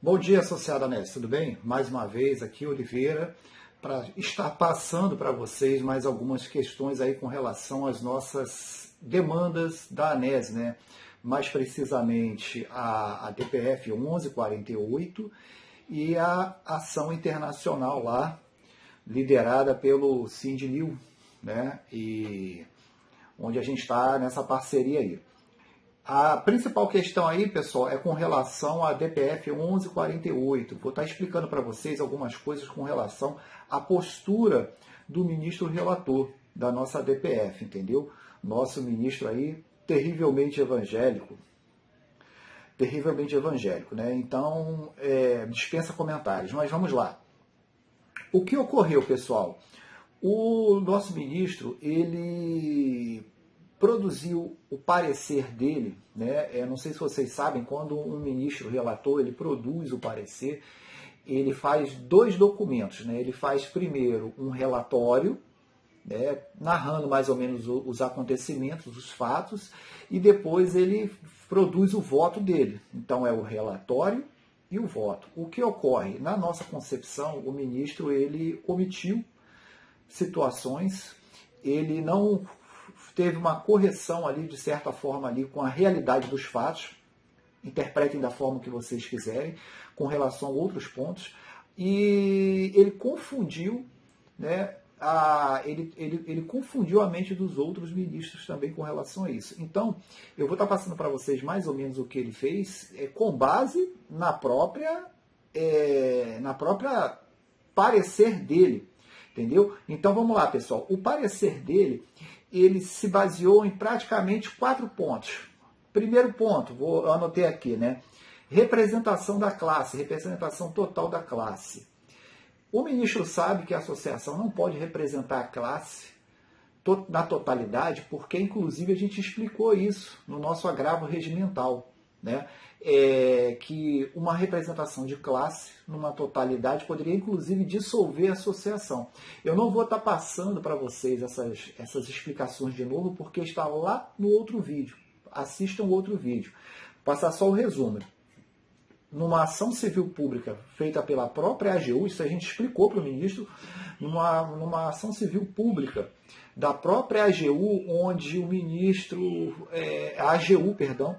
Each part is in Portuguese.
Bom dia, associado Anés, tudo bem? Mais uma vez aqui, Oliveira, para estar passando para vocês mais algumas questões aí com relação às nossas demandas da ANES, né? Mais precisamente a DPF 1148 e a ação internacional lá, liderada pelo Sindnil, né? E onde a gente está nessa parceria aí. A principal questão aí, pessoal, é com relação à DPF 1148. Vou estar explicando para vocês algumas coisas com relação à postura do ministro relator da nossa DPF, entendeu? Nosso ministro aí, terrivelmente evangélico, né? Então, dispensa comentários, mas vamos lá. O que ocorreu, pessoal? O nosso ministro, ele produziu o parecer dele, né? Eu não sei se vocês sabem, quando um ministro relator ele produz o parecer, ele faz dois documentos, né? Ele faz primeiro um relatório, né, narrando mais ou menos os acontecimentos, os fatos, e depois ele produz o voto dele. Então é o relatório e o voto. O que ocorre? Na nossa concepção, o ministro ele omitiu situações, ele não teve uma correção ali, de certa forma, ali com a realidade dos fatos, interpretem da forma que vocês quiserem, com relação a outros pontos, e ele confundiu, né, ele confundiu a mente dos outros ministros também com relação a isso. Então, eu vou estar passando para vocês mais ou menos o que ele fez, com base na própria parecer dele, entendeu? Então, vamos lá, pessoal. O parecer dele, ele se baseou em praticamente 4 pontos. Primeiro ponto, eu anotei aqui, né? Representação da classe, representação total da classe. O ministro sabe que a associação não pode representar a classe na totalidade, porque inclusive a gente explicou isso no nosso agravo regimental, né? Que uma representação de classe numa totalidade poderia inclusive dissolver a associação. Eu não vou estar passando para vocês essas explicações de novo, porque está lá no outro vídeo. Assistam o outro vídeo. Vou passar só o resumo. Numa ação civil pública feita pela própria AGU, isso a gente explicou para o ministro, numa ação civil pública da própria AGU, onde o ministro, a AGU, perdão,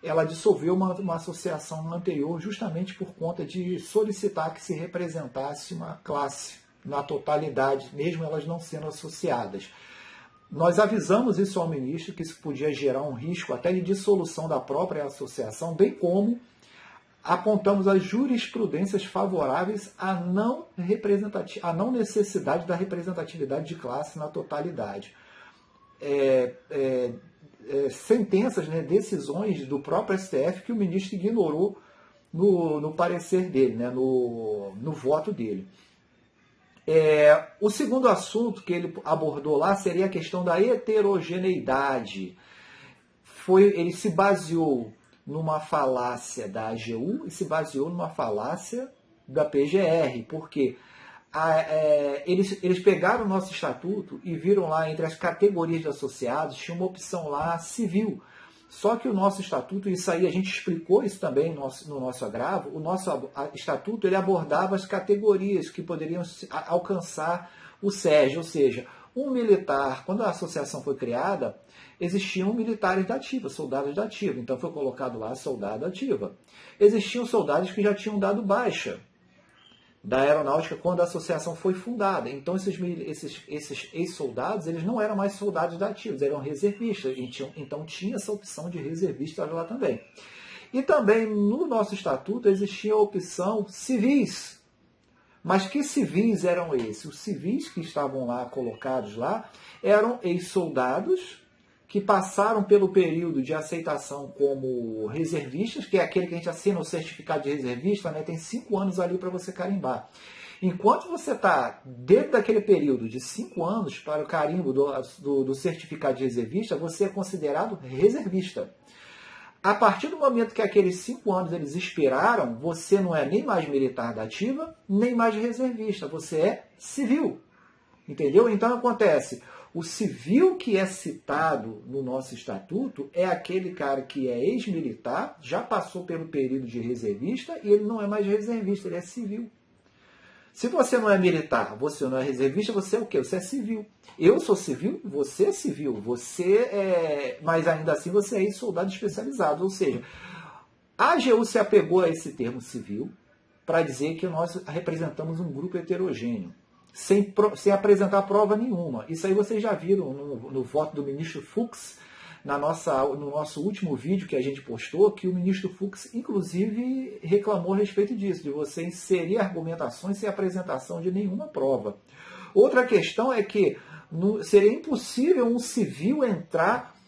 ela dissolveu uma associação anterior justamente por conta de solicitar que se representasse uma classe na totalidade, mesmo elas não sendo associadas. Nós avisamos isso ao ministro, que isso podia gerar um risco até de dissolução da própria associação, bem como apontamos as jurisprudências favoráveis à não necessidade da representatividade de classe na totalidade. Sentenças, né, decisões do próprio STF que o ministro ignorou no parecer dele, né, no voto dele. O segundo assunto que ele abordou lá seria a questão da heterogeneidade. Ele se baseou numa falácia da AGU e se baseou numa falácia da PGR, porque eles pegaram o nosso estatuto e viram lá entre as categorias de associados, tinha uma opção lá civil. Só que o nosso estatuto, isso aí a gente explicou isso também no nosso agravo, o nosso estatuto ele abordava as categorias que poderiam alcançar o SEG, ou seja, um militar, quando a associação foi criada, existiam militares da ativa, soldados da ativa, então foi colocado lá soldado ativa. Existiam soldados que já tinham dado baixa da aeronáutica quando a associação foi fundada. Então esses ex-soldados, eles não eram mais soldados da ativa, eles eram reservistas, então tinha essa opção de reservista lá também. E também no nosso estatuto existia a opção civis. Mas que civis eram esses? Os civis que estavam lá colocados lá eram ex-soldados que passaram pelo período de aceitação como reservistas, que é aquele que a gente assina o certificado de reservista, né? Tem 5 anos ali para você carimbar. Enquanto você está dentro daquele período de 5 anos para o carimbo do certificado de reservista, você é considerado reservista. A partir do momento que aqueles 5 anos eles expiraram, você não é nem mais militar da ativa, nem mais reservista, você é civil. Entendeu? Então acontece, O civil que é citado no nosso estatuto é aquele cara que é ex-militar, já passou pelo período de reservista e ele não é mais reservista, ele é civil. Se você não é militar, você não é reservista, você é o quê? Você é civil. Eu sou civil, você é civil, mas ainda assim você é soldado especializado. Ou seja, a AGU se apegou a esse termo civil para dizer que nós representamos um grupo heterogêneo, sem apresentar prova nenhuma. Isso aí vocês já viram no voto do ministro Fux, no nosso último vídeo que a gente postou, que o ministro Fux, inclusive, reclamou a respeito disso, de você inserir argumentações sem apresentação de nenhuma prova. Outra questão é que seria impossível um civil entrar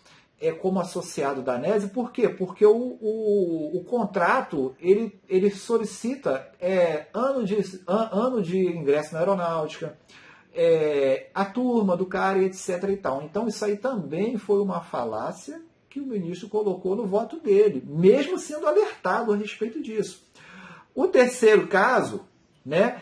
como associado da ANESE. Por quê? Porque o contrato ele solicita ano de ingresso na aeronáutica, a turma do cara e etc. e tal. Então isso aí também foi uma falácia que o ministro colocou no voto dele, mesmo sendo alertado a respeito disso. O terceiro caso, né,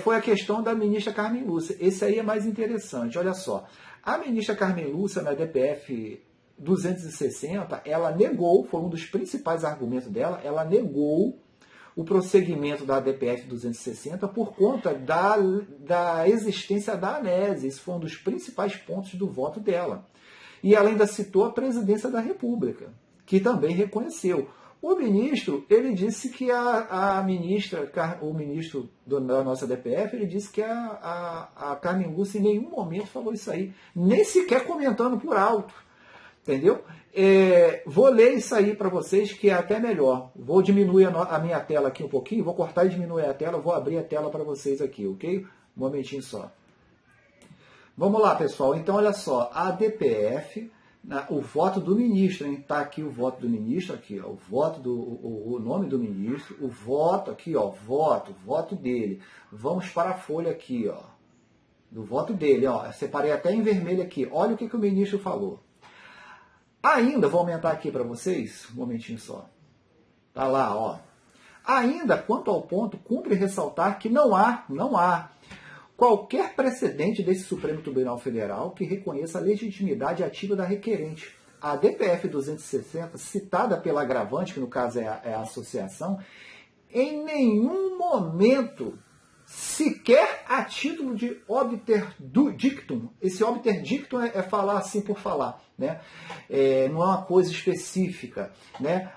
foi a questão da ministra Carmen Lúcia. Esse aí é mais interessante. Olha só, a ministra Carmen Lúcia, na DPF 260, ela negou, foi um dos principais argumentos dela, ela negou o prosseguimento da DPF 260 por conta da existência da ANESE. Esse foi um dos principais pontos do voto dela. E ela ainda citou a presidência da República, que também reconheceu. O ministro, ele disse que o ministro da nossa DPF, ele disse que a Carmen Lúcia em nenhum momento falou isso aí, nem sequer comentando por alto. Entendeu? Vou ler isso aí para vocês, que é até melhor. Vou diminuir a minha tela aqui um pouquinho, vou cortar e diminuir a tela, vou abrir a tela para vocês aqui, ok? Um momentinho só. Vamos lá, pessoal. Então, olha só, a DPF, o voto do ministro, está aqui o voto do ministro, aqui, ó, o nome do ministro, o voto aqui, ó, voto dele. Vamos para a folha aqui, ó, do voto dele, ó. Separei até em vermelho aqui. Olha o que o ministro falou. Ainda, vou aumentar aqui para vocês, um momentinho só. Tá lá, ó. Ainda, quanto ao ponto, cumpre ressaltar que não há qualquer precedente desse Supremo Tribunal Federal que reconheça a legitimidade ativa da requerente. A DPF 260, citada pela agravante, que no caso é a associação, em nenhum momento, sequer a título de obter dictum. Esse obter dictum é falar assim por falar, né? Não é uma coisa específica, né?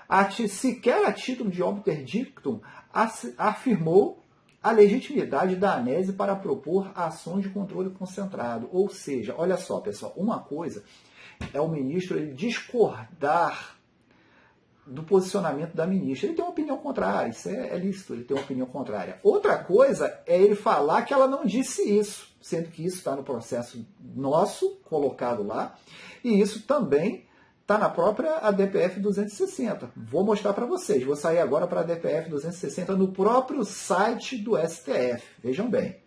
Sequer a título de obter dictum afirmou a legitimidade da ANESE para propor ações de controle concentrado. Ou seja, olha só, pessoal, uma coisa é o ministro ele discordar do posicionamento da ministra. Ele tem uma opinião contrária, isso é lícito, ele tem uma opinião contrária. Outra coisa é ele falar que ela não disse isso, sendo que isso está no processo nosso, colocado lá, e isso também está na própria ADPF 260. Vou mostrar para vocês, vou sair agora para a ADPF 260 no próprio site do STF, vejam bem.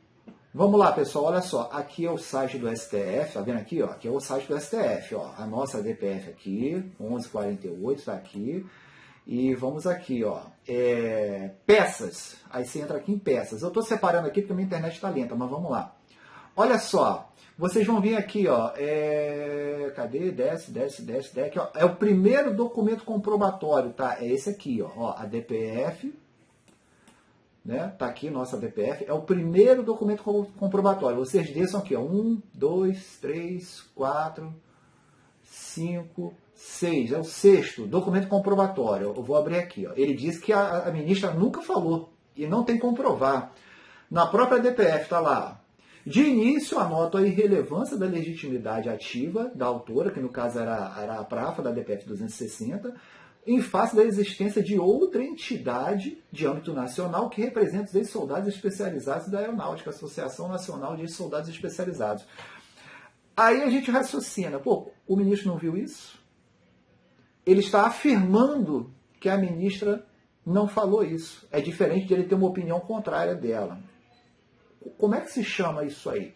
Vamos lá, pessoal, olha só, aqui é o site do STF, tá vendo aqui, ó? Aqui é o site do STF, ó, a nossa DPF aqui, 1148, está aqui, e vamos aqui, ó, peças, aí você entra aqui em peças. Eu estou separando aqui porque a minha internet está lenta, mas vamos lá. Olha só, vocês vão vir aqui, ó, cadê? Desce, aqui, ó, é o primeiro documento comprobatório, tá? É esse aqui, ó, a DPF, né? Tá aqui nossa DPF, é o primeiro documento comprobatório. Vocês desçam aqui, ó, 1, 2, 3, 4, 5, 6, é o sexto documento comprobatório. Eu vou abrir aqui, ó. Ele diz que a ministra nunca falou e não tem como provar. Na própria DPF tá lá. De início, anoto a irrelevância da legitimidade ativa da autora, que no caso era a Prafa da DPF 260, em face da existência de outra entidade de âmbito nacional que representa os ex-soldados especializados da Aeronáutica, Associação Nacional de Ex-Soldados Especializados. Aí a gente raciocina, pô, o ministro não viu isso? Ele está afirmando que a ministra não falou isso. É diferente de ele ter uma opinião contrária dela. Como é que se chama isso aí?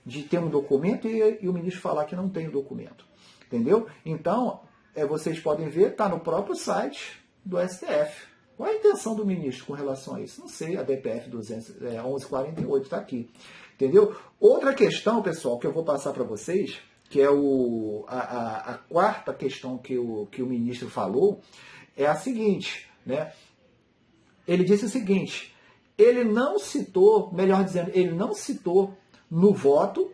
De ter um documento e o ministro falar que não tem o documento. Entendeu? Então, vocês podem ver, está no próprio site do STF. Qual é a intenção do ministro com relação a isso? Não sei, a DPF 1148 está aqui. Entendeu? Outra questão, pessoal, que eu vou passar para vocês, que é a quarta questão que o ministro falou, é a seguinte, né? Ele disse o seguinte, ele não citou, melhor dizendo, ele não citou no voto,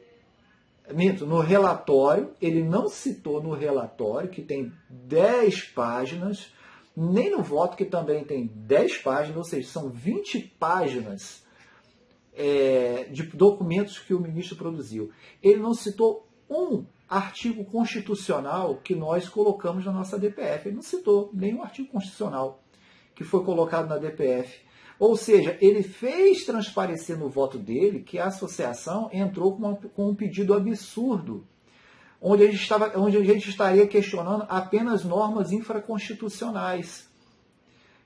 no relatório, ele não citou no relatório, que tem 10 páginas, nem no voto, que também tem 10 páginas, ou seja, são 20 páginas de documentos que o ministro produziu. Ele não citou um artigo constitucional que nós colocamos na nossa DPF. Ele não citou nenhum artigo constitucional que foi colocado na DPF. Ou seja, ele fez transparecer no voto dele que a associação entrou com um pedido absurdo, onde a gente estaria questionando apenas normas infraconstitucionais.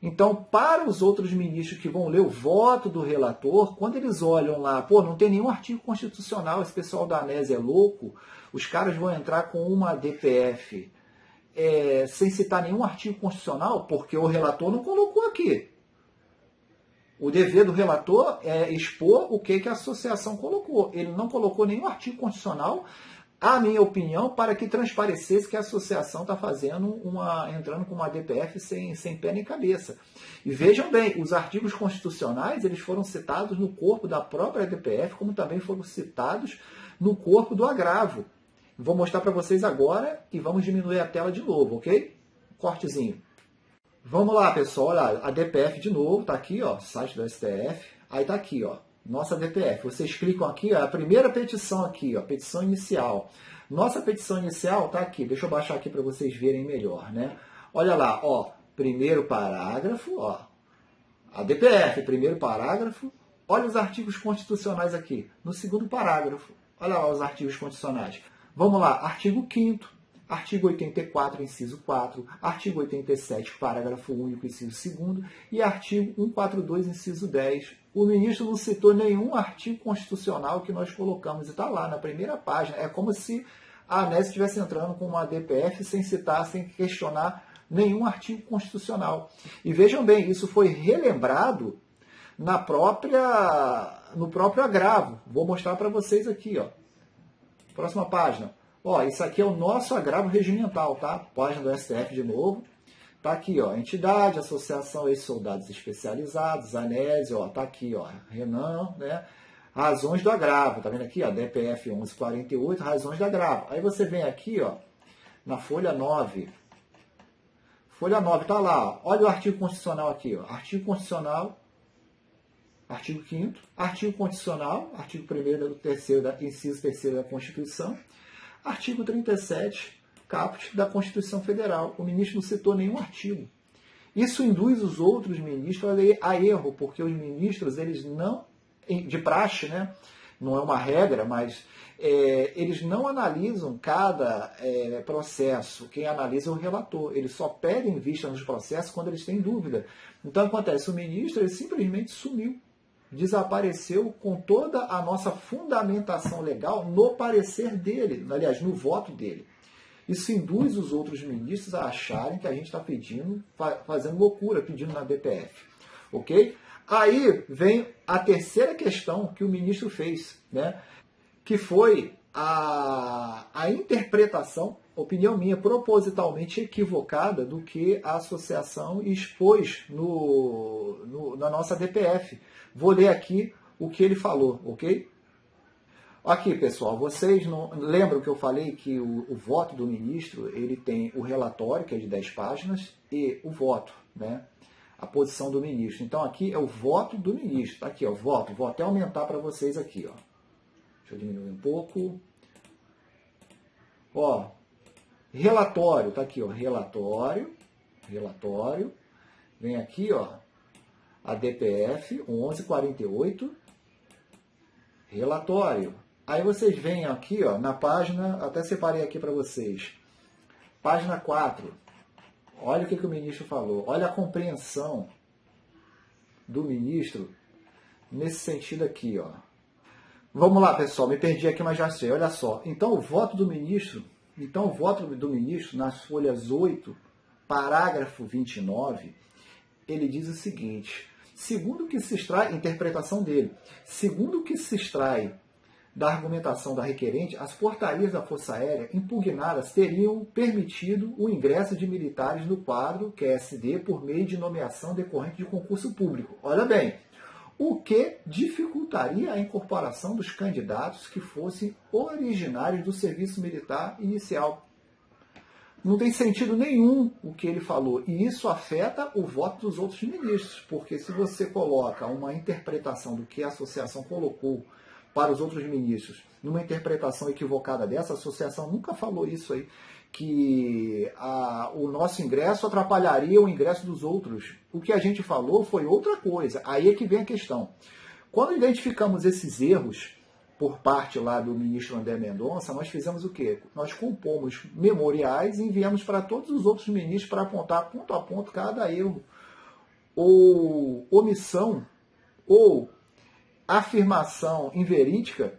Então, para os outros ministros que vão ler o voto do relator, quando eles olham lá, pô, não tem nenhum artigo constitucional, esse pessoal da ANES é louco, os caras vão entrar com uma DPF sem citar nenhum artigo constitucional, porque o relator não colocou aqui. O dever do relator é expor o que a associação colocou. Ele não colocou nenhum artigo constitucional, a minha opinião, para que transparecesse que a associação está entrando com uma DPF sem pé nem cabeça. E vejam bem, os artigos constitucionais eles foram citados no corpo da própria DPF, como também foram citados no corpo do agravo. Vou mostrar para vocês agora e vamos diminuir a tela de novo, ok? Cortezinho. Vamos lá, pessoal, olha, a DPF de novo, está aqui, ó, site do STF, aí está aqui, ó, nossa DPF. Vocês clicam aqui, ó, a primeira petição aqui, ó, petição inicial. Nossa petição inicial está aqui, deixa eu baixar aqui para vocês verem melhor, né? Olha lá, ó, primeiro parágrafo, ó, a DPF, primeiro parágrafo, olha os artigos constitucionais aqui, no segundo parágrafo, olha lá os artigos constitucionais. Vamos lá, artigo 5º, artigo 84, inciso 4, artigo 87, parágrafo único, inciso 2º, e artigo 142, inciso 10. O ministro não citou nenhum artigo constitucional que nós colocamos, e está lá na primeira página. É como se a ANES estivesse entrando com uma DPF sem citar, sem questionar nenhum artigo constitucional. E vejam bem, isso foi relembrado no próprio agravo. Vou mostrar para vocês aqui, ó. Próxima página. Ó, isso aqui é o nosso agravo regimental, tá? Página do STF de novo. Tá aqui, ó, entidade, associação ex-soldados especializados, ANES, ó, tá aqui, ó, Renan, né? Razões do agravo, tá vendo aqui, ó, DPF 1148, razões do agravo. Aí você vem aqui, ó, na folha 9. Folha 9 tá lá, ó. Olha o artigo constitucional aqui, ó. Artigo constitucional, artigo 5º, artigo constitucional, artigo 1º, 3º, inciso 3º da Constituição, artigo 37, caput da Constituição Federal. O ministro não citou nenhum artigo. Isso induz os outros ministros a erro, porque os ministros, eles não, de praxe, né? Não é uma regra, mas eles não analisam cada processo. Quem analisa é o relator. Eles só pedem vista nos processos quando eles têm dúvida. Então, acontece, o ministro ele simplesmente sumiu. Desapareceu com toda a nossa fundamentação legal no parecer dele, aliás, no voto dele. Isso induz os outros ministros a acharem que a gente está pedindo, fazendo loucura, pedindo na DPF. Ok? Aí vem a terceira questão que o ministro fez, né? Que foi a interpretação, opinião minha, propositalmente equivocada do que a associação expôs na nossa DPF. Vou ler aqui o que ele falou, ok? Aqui, pessoal, vocês não lembram que eu falei que o voto do ministro ele tem o relatório, que é de 10 páginas, e o voto, né? A posição do ministro. Então, aqui é o voto do ministro. Tá aqui, ó, voto. Vou até aumentar para vocês aqui, ó. Deixa eu diminuir um pouco. Ó, relatório, tá aqui, ó, relatório. Vem aqui, ó, a DPF 1148, relatório. Aí vocês vêm aqui, ó, na página, até separei aqui para vocês, página 4. Olha o que o ministro falou. Olha a compreensão do ministro nesse sentido aqui, ó. Vamos lá, pessoal, me perdi aqui, mas já sei. Olha só. Então, o voto do ministro, nas folhas 8, parágrafo 29, ele diz o seguinte, segundo o que se extrai, interpretação dele, segundo o que se extrai da argumentação da requerente, as portarias da Força Aérea impugnadas teriam permitido o ingresso de militares no quadro QSD por meio de nomeação decorrente de concurso público. Olha bem, o que dificultaria a incorporação dos candidatos que fossem originários do serviço militar inicial. Não tem sentido nenhum o que ele falou, e isso afeta o voto dos outros ministros, porque se você coloca uma interpretação do que a associação colocou para os outros ministros, numa interpretação equivocada dessa, a associação nunca falou isso aí, que o nosso ingresso atrapalharia o ingresso dos outros. O que a gente falou foi outra coisa. Aí é que vem a questão. Quando identificamos esses erros por parte lá do ministro André Mendonça, nós fizemos o quê? Nós compomos memoriais e enviamos para todos os outros ministros para apontar ponto a ponto cada erro, ou omissão, ou afirmação inverídica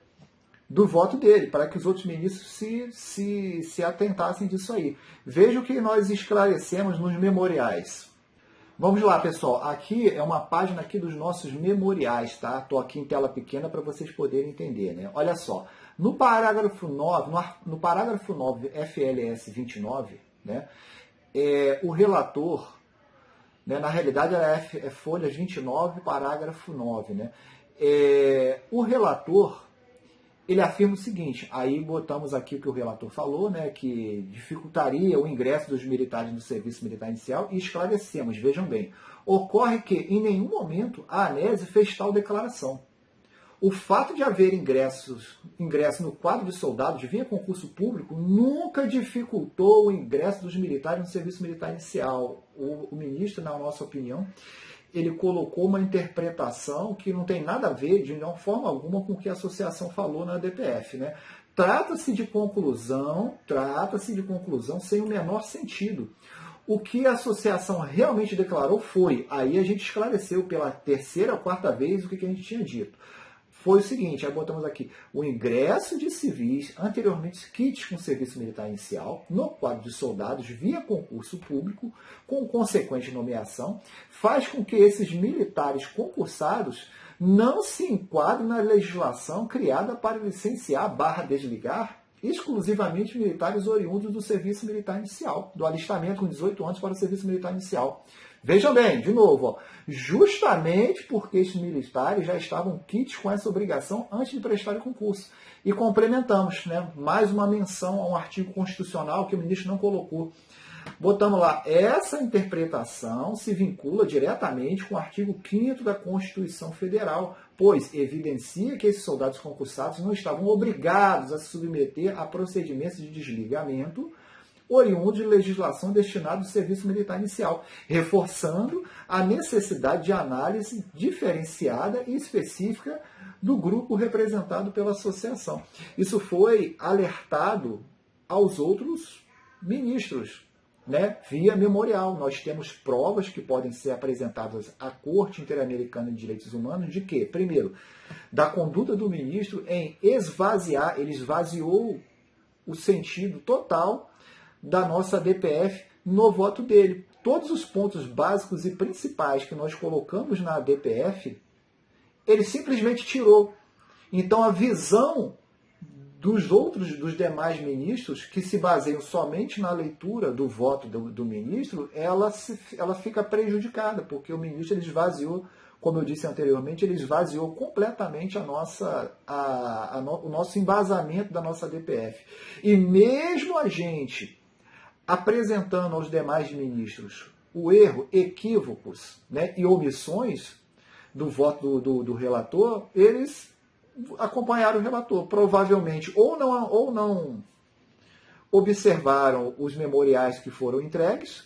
do voto dele, para que os outros ministros se atentassem disso aí. Veja o que nós esclarecemos nos memoriais. Vamos lá, pessoal. Aqui é uma página aqui dos nossos memoriais, tá? Estou aqui em tela pequena para vocês poderem entender, né? Olha só. No parágrafo 9, no parágrafo 9 FLS 29, né? O relator, né, na realidade é folha 29, parágrafo 9, né? O relator, ele afirma o seguinte, aí botamos aqui o que o relator falou, né, que dificultaria o ingresso dos militares no serviço militar inicial, e esclarecemos, vejam bem, ocorre que em nenhum momento a ANESE fez tal declaração. O fato de haver ingresso no quadro de soldados via concurso público nunca dificultou o ingresso dos militares no serviço militar inicial. O ministro, na nossa opinião, ele colocou uma interpretação que não tem nada a ver, de nenhuma forma alguma, com o que a associação falou na DPF, né? Trata-se de conclusão sem o menor sentido. O que a associação realmente declarou foi, aí a gente esclareceu pela terceira ou quarta vez o que a gente tinha dito. Foi o seguinte, aí botamos aqui, o ingresso de civis anteriormente quites com serviço militar inicial no quadro de soldados via concurso público, com consequente nomeação, faz com que esses militares concursados não se enquadrem na legislação criada para licenciar/desligar exclusivamente militares oriundos do serviço militar inicial, do alistamento com 18 anos para o serviço militar inicial. Vejam bem, de novo, ó, justamente porque esses militares já estavam quites com essa obrigação antes de prestar o concurso. E complementamos, né, mais uma menção a um artigo constitucional que o ministro não colocou. Botamos lá, essa interpretação se vincula diretamente com o artigo 5º da Constituição Federal, pois evidencia que esses soldados concursados não estavam obrigados a se submeter a procedimentos de desligamento oriundo de legislação destinada ao serviço militar inicial, reforçando a necessidade de análise diferenciada e específica do grupo representado pela associação. Isso foi alertado aos outros ministros, né, via memorial. Nós temos provas que podem ser apresentadas à Corte Interamericana de Direitos Humanos de que, primeiro, da conduta do ministro em esvaziar, ele esvaziou o sentido total da nossa DPF no voto dele. Todos os pontos básicos e principais que nós colocamos na DPF, ele simplesmente tirou. Então a visão dos demais ministros, que se baseiam somente na leitura do voto do ministro, ela fica prejudicada, porque o ministro ele esvaziou, como eu disse anteriormente, ele esvaziou completamente o nosso embasamento da nossa DPF. E mesmo a gente apresentando aos demais ministros o erro, equívocos, né, e omissões do voto do relator, eles acompanharam o relator. Provavelmente ou não observaram os memoriais que foram entregues,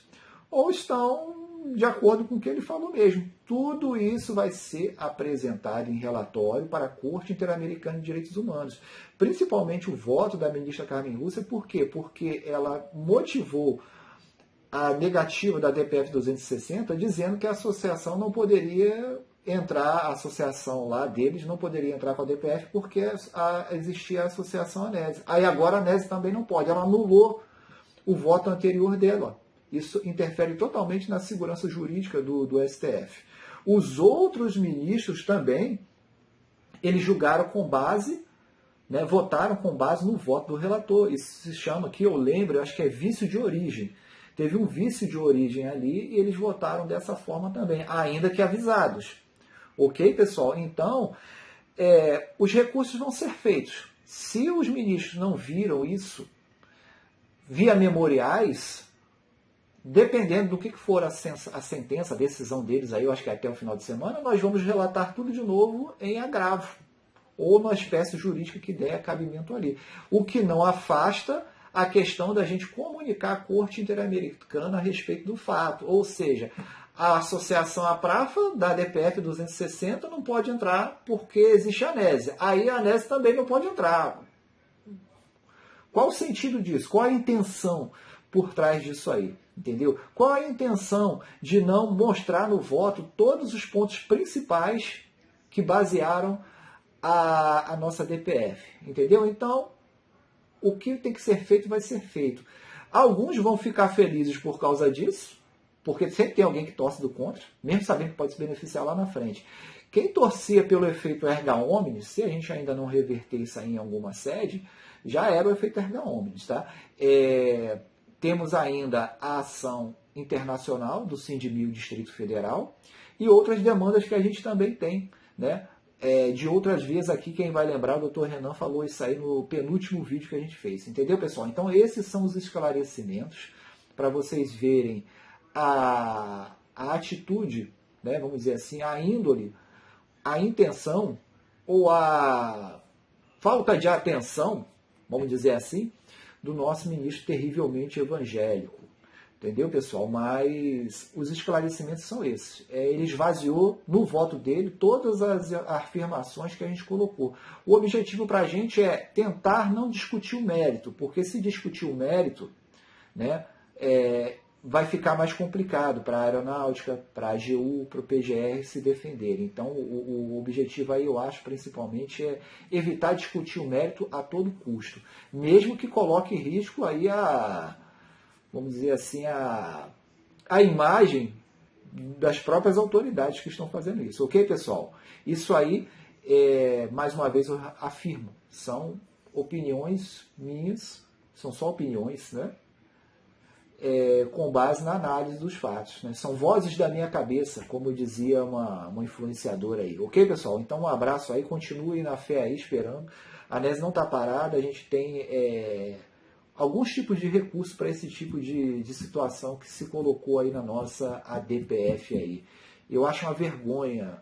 ou estão de acordo com o que ele falou mesmo. Tudo isso vai ser apresentado em relatório para a Corte Interamericana de Direitos Humanos. Principalmente o voto da ministra Carmen Lúcia. Por quê? Porque ela motivou a negativa da DPF 260, dizendo que a associação não poderia entrar, a associação lá deles não poderia entrar com a DPF porque existia a associação ANESE. Aí agora a ANESE também não pode. Ela anulou o voto anterior dela. Isso interfere totalmente na segurança jurídica do STF. Os outros ministros também, eles julgaram com base, né, votaram com base no voto do relator. Isso se chama, que eu lembro, eu acho que é vício de origem. Teve um vício de origem ali e eles votaram dessa forma também, ainda que avisados. Ok, pessoal? Então, os recursos vão ser feitos. Se os ministros não viram isso via memoriais, dependendo do que for a sentença, a decisão deles, aí eu acho que até o final de semana, nós vamos relatar tudo de novo em agravo, ou numa espécie jurídica que der cabimento ali. O que não afasta a questão da gente comunicar à Corte Interamericana a respeito do fato. Ou seja, a associação APRAFA da DPF 260 não pode entrar porque existe a anésia. Aí a anésia também não pode entrar. Qual o sentido disso? Qual a intenção por trás disso aí? Entendeu? Qual a intenção de não mostrar no voto todos os pontos principais que basearam a nossa DPF? Entendeu? Então, o que tem que ser feito vai ser feito. Alguns vão ficar felizes por causa disso, porque sempre tem alguém que torce do contra, mesmo sabendo que pode se beneficiar lá na frente. Quem torcia pelo efeito erga omnes, se a gente ainda não reverter isso aí em alguma sede, já era o efeito erga omnes, tá? Temos ainda a ação internacional do Sindimil Distrito Federal e outras demandas que a gente também tem, né? De outras vias aqui, quem vai lembrar, o doutor Renan falou isso aí no penúltimo vídeo que a gente fez. Entendeu, pessoal? Então, esses são os esclarecimentos para vocês verem a atitude, né, vamos dizer assim, a índole, a intenção ou a falta de atenção, vamos dizer assim, do nosso ministro terrivelmente evangélico. Entendeu, pessoal? Mas os esclarecimentos são esses. Ele esvaziou no voto dele todas as afirmações que a gente colocou. O objetivo para a gente é tentar não discutir o mérito, porque se discutir o mérito, né, vai ficar mais complicado para a aeronáutica, para a AGU, para o PGR se defenderem. Então, o objetivo aí, eu acho, principalmente, é evitar discutir o mérito a todo custo, mesmo que coloque em risco aí vamos dizer assim, a imagem das próprias autoridades que estão fazendo isso. Ok, pessoal? Isso aí, mais uma vez eu afirmo, são opiniões minhas, são só opiniões, né? Com base na análise dos fatos. Né? São vozes da minha cabeça, como dizia uma influenciadora aí. Ok, pessoal? Então um abraço aí, continue na fé aí, esperando. A ANES não está parada, a gente tem alguns tipos de recursos para esse tipo de situação que se colocou aí na nossa ADPF aí. Eu acho uma vergonha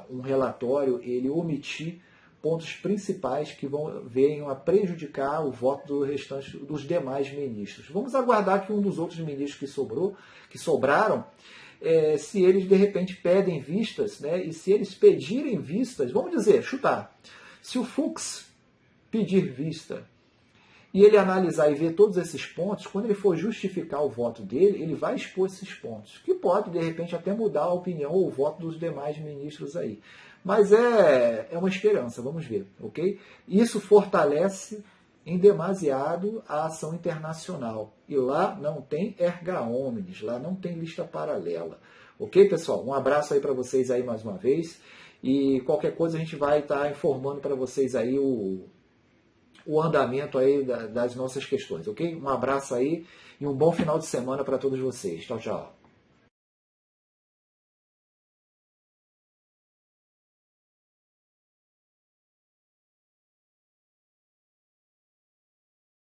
um relatório ele omitir pontos principais que venham a prejudicar o voto do restante dos demais ministros. Vamos aguardar que um dos outros ministros que sobraram, se eles de repente pedem vistas, né, e se eles pedirem vistas, vamos dizer, chutar, se o Fux pedir vista e ele analisar e ver todos esses pontos, quando ele for justificar o voto dele, ele vai expor esses pontos, que pode, de repente, até mudar a opinião ou o voto dos demais ministros aí. Mas é uma esperança, vamos ver, ok? Isso fortalece em demasiado a ação internacional. E lá não tem erga omnes, lá não tem lista paralela. Ok, pessoal? Um abraço aí para vocês aí mais uma vez. E qualquer coisa a gente vai estar informando para vocês aí o andamento aí das nossas questões, ok? Um abraço aí e um bom final de semana para todos vocês. Tchau, tchau.